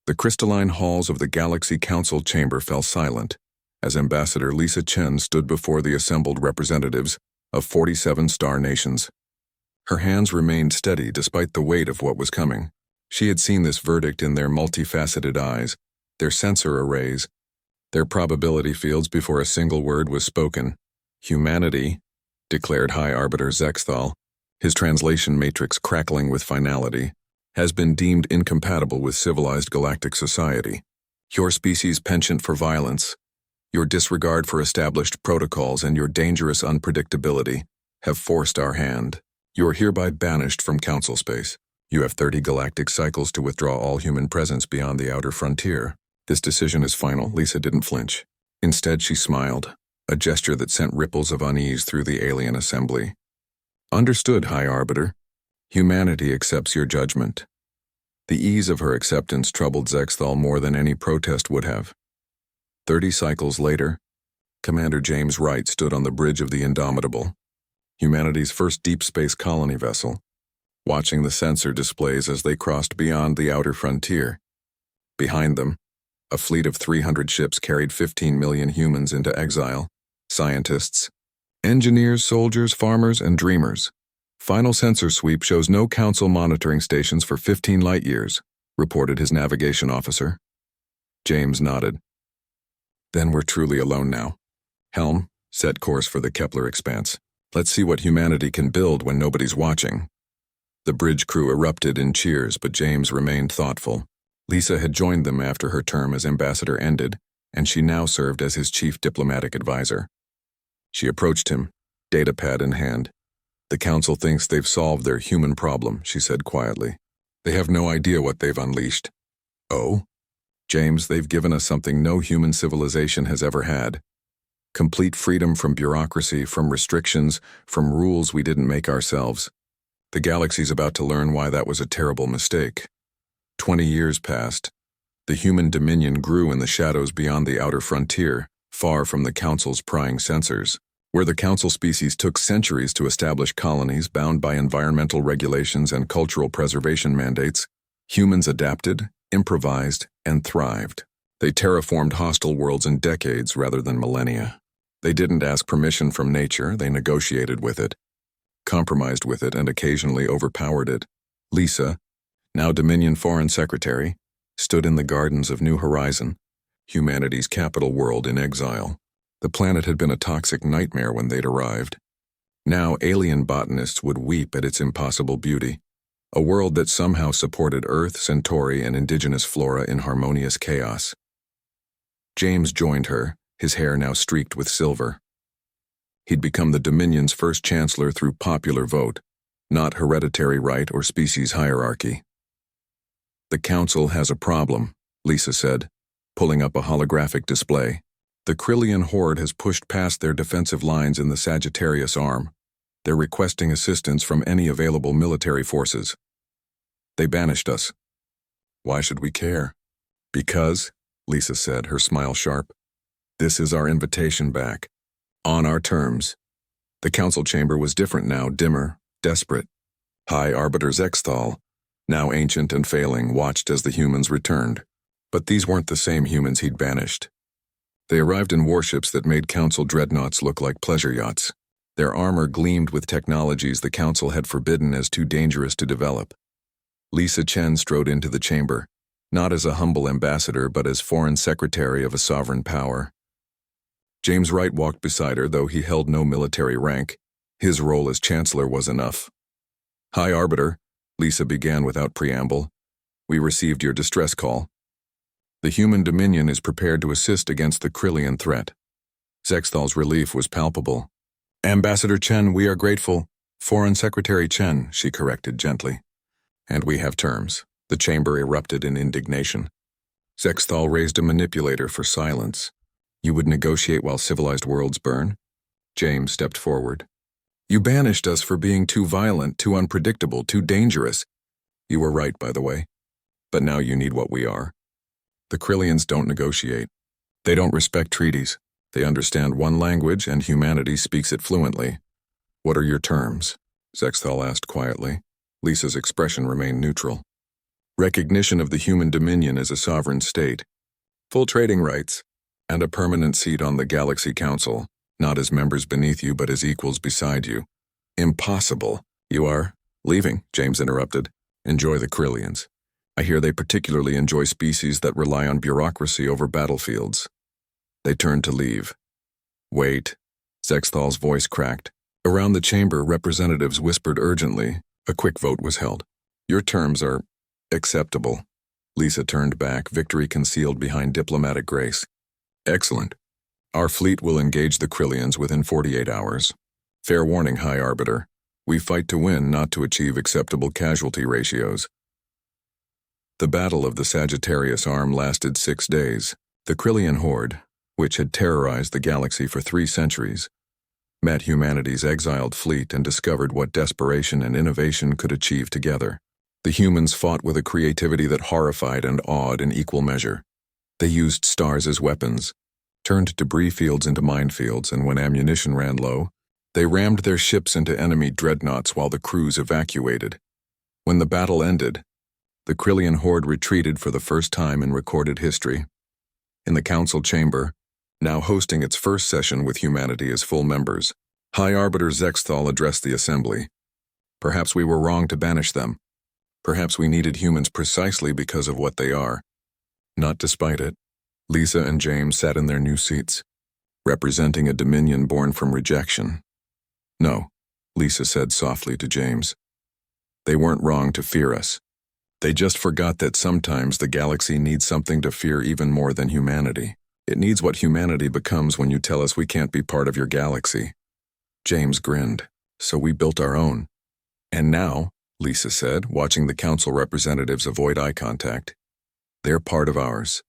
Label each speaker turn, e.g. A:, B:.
A: The crystalline halls of the Galaxy Council chamber fell silent as Ambassador Lisa Chen stood before the assembled representatives of 47 star nations. Her hands remained steady despite the weight of what was coming. She had seen this verdict in their multifaceted eyes, their sensor arrays, their probability fields before a single word was spoken. Humanity, declared High Arbiter Zexthal, his translation matrix crackling with finality, has been deemed incompatible with civilized galactic society. Your species' penchant for violence, your disregard for established protocols, and your dangerous unpredictability have forced our hand. You are hereby banished from Council space. You have 30 galactic cycles to withdraw all human presence beyond the outer frontier. This decision is final. Lisa didn't flinch. Instead, she smiled, a gesture that sent ripples of unease through the alien assembly. Understood, High Arbiter. Humanity accepts your judgment. The ease of her acceptance troubled Zexthal more than any protest would have. 30 cycles later, Commander James Wright stood on the bridge of the Indomitable, humanity's first deep space colony vessel, watching the sensor displays as they crossed beyond the outer frontier. Behind them, a fleet of 300 ships carried 15 million humans into exile, scientists, engineers, soldiers, farmers, and dreamers. Final sensor sweep shows no Council monitoring stations for 15 light years, reported his navigation officer. James nodded. Then we're truly alone now. Helm, set course for the Kepler expanse. Let's see what humanity can build when nobody's watching. The bridge crew erupted in cheers, but James remained thoughtful. Lisa had joined them after her term as ambassador ended, and she now served as his chief diplomatic advisor. She approached him, datapad in hand. The Council thinks they've solved their human problem, she said quietly. They have no idea what they've unleashed. Oh? James, they've given us something no human civilization has ever had. Complete freedom from bureaucracy, from restrictions, from rules we didn't make ourselves. The galaxy's about to learn why that was a terrible mistake. 20 years passed. The human dominion grew in the shadows beyond the outer frontier, far from the Council's prying sensors. Where the Council species took centuries to establish colonies bound by environmental regulations and cultural preservation mandates, humans adapted, improvised, and thrived. They terraformed hostile worlds in decades rather than millennia. They didn't ask permission from nature, they negotiated with it, compromised with it, and occasionally overpowered it. Lisa, now Dominion Foreign Secretary, stood in the gardens of New Horizon, humanity's capital world in exile. The planet had been a toxic nightmare when they'd arrived. Now alien botanists would weep at its impossible beauty, a world that somehow supported Earth, Centauri, and indigenous flora in harmonious chaos. James joined her, his hair now streaked with silver. He'd become the Dominion's first chancellor through popular vote, not hereditary right or species hierarchy. The Council has a problem, Lisa said, pulling up a holographic display. The Krillian horde has pushed past their defensive lines in the Sagittarius Arm. They're requesting assistance from any available military forces. They banished us. Why should we care? Because, Lisa said, her smile sharp, this is our invitation back. On our terms. The Council chamber was different now, dimmer, desperate. High Arbiter Zexthal, now ancient and failing, watched as the humans returned. But these weren't the same humans he'd banished. They arrived in warships that made Council dreadnoughts look like pleasure yachts. Their armor gleamed with technologies the Council had forbidden as too dangerous to develop. Lisa Chen strode into the chamber, not as a humble ambassador but as foreign secretary of a sovereign power. James Wright walked beside her, though he held no military rank. His role as chancellor was enough. High Arbiter, Lisa began without preamble, we received your distress call. The human dominion is prepared to assist against the Krillian threat. Zexthal's relief was palpable. Ambassador Chen, we are grateful. Foreign Secretary Chen, she corrected gently. And we have terms. The chamber erupted in indignation. Zexthal raised a manipulator for silence. You would negotiate while civilized worlds burn? James stepped forward. You banished us for being too violent, too unpredictable, too dangerous. You were right, by the way. But now you need what we are. The Krillians don't negotiate. They don't respect treaties. They understand one language, and humanity speaks it fluently. What are your terms? Zexthal asked quietly. Lisa's expression remained neutral. recognition of the human dominion as a sovereign state, full trading rights, and a permanent seat on the Galaxy Council, not as members beneath you but as equals beside you. Impossible. You are leaving, James interrupted. Enjoy the Krillians. I hear they particularly enjoy species that rely on bureaucracy over battlefields. They turned to leave. Wait. Zexthal's voice cracked. Around the chamber, representatives whispered urgently. A quick vote was held. Your terms are acceptable. Lisa turned back, victory concealed behind diplomatic grace. Excellent. Our fleet will engage the Krillians within 48 hours. Fair warning, High Arbiter. We fight to win, not to achieve acceptable casualty ratios. The Battle of the Sagittarius Arm lasted 6 days. The Krillian horde, which had terrorized the galaxy for 3 centuries, met humanity's exiled fleet and discovered what desperation and innovation could achieve together. The humans fought with a creativity that horrified and awed in equal measure. They used stars as weapons, turned debris fields into minefields, and when ammunition ran low, they rammed their ships into enemy dreadnoughts while the crews evacuated. When the battle ended, the Krillian horde retreated for the first time in recorded history. In the council chamber, now hosting its first session with humanity as full members, High Arbiter Zexthal addressed the assembly. Perhaps we were wrong to banish them. Perhaps we needed humans precisely because of what they are. Not despite it. Lisa and James sat in their new seats, representing a dominion born from rejection. No, Lisa said softly to James. They weren't wrong to fear us. They just forgot that sometimes the galaxy needs something to fear even more than humanity. It needs what humanity becomes when you tell us we can't be part of your galaxy. James grinned. So we built our own. And now, Lisa said, watching the council representatives avoid eye contact, they're part of ours.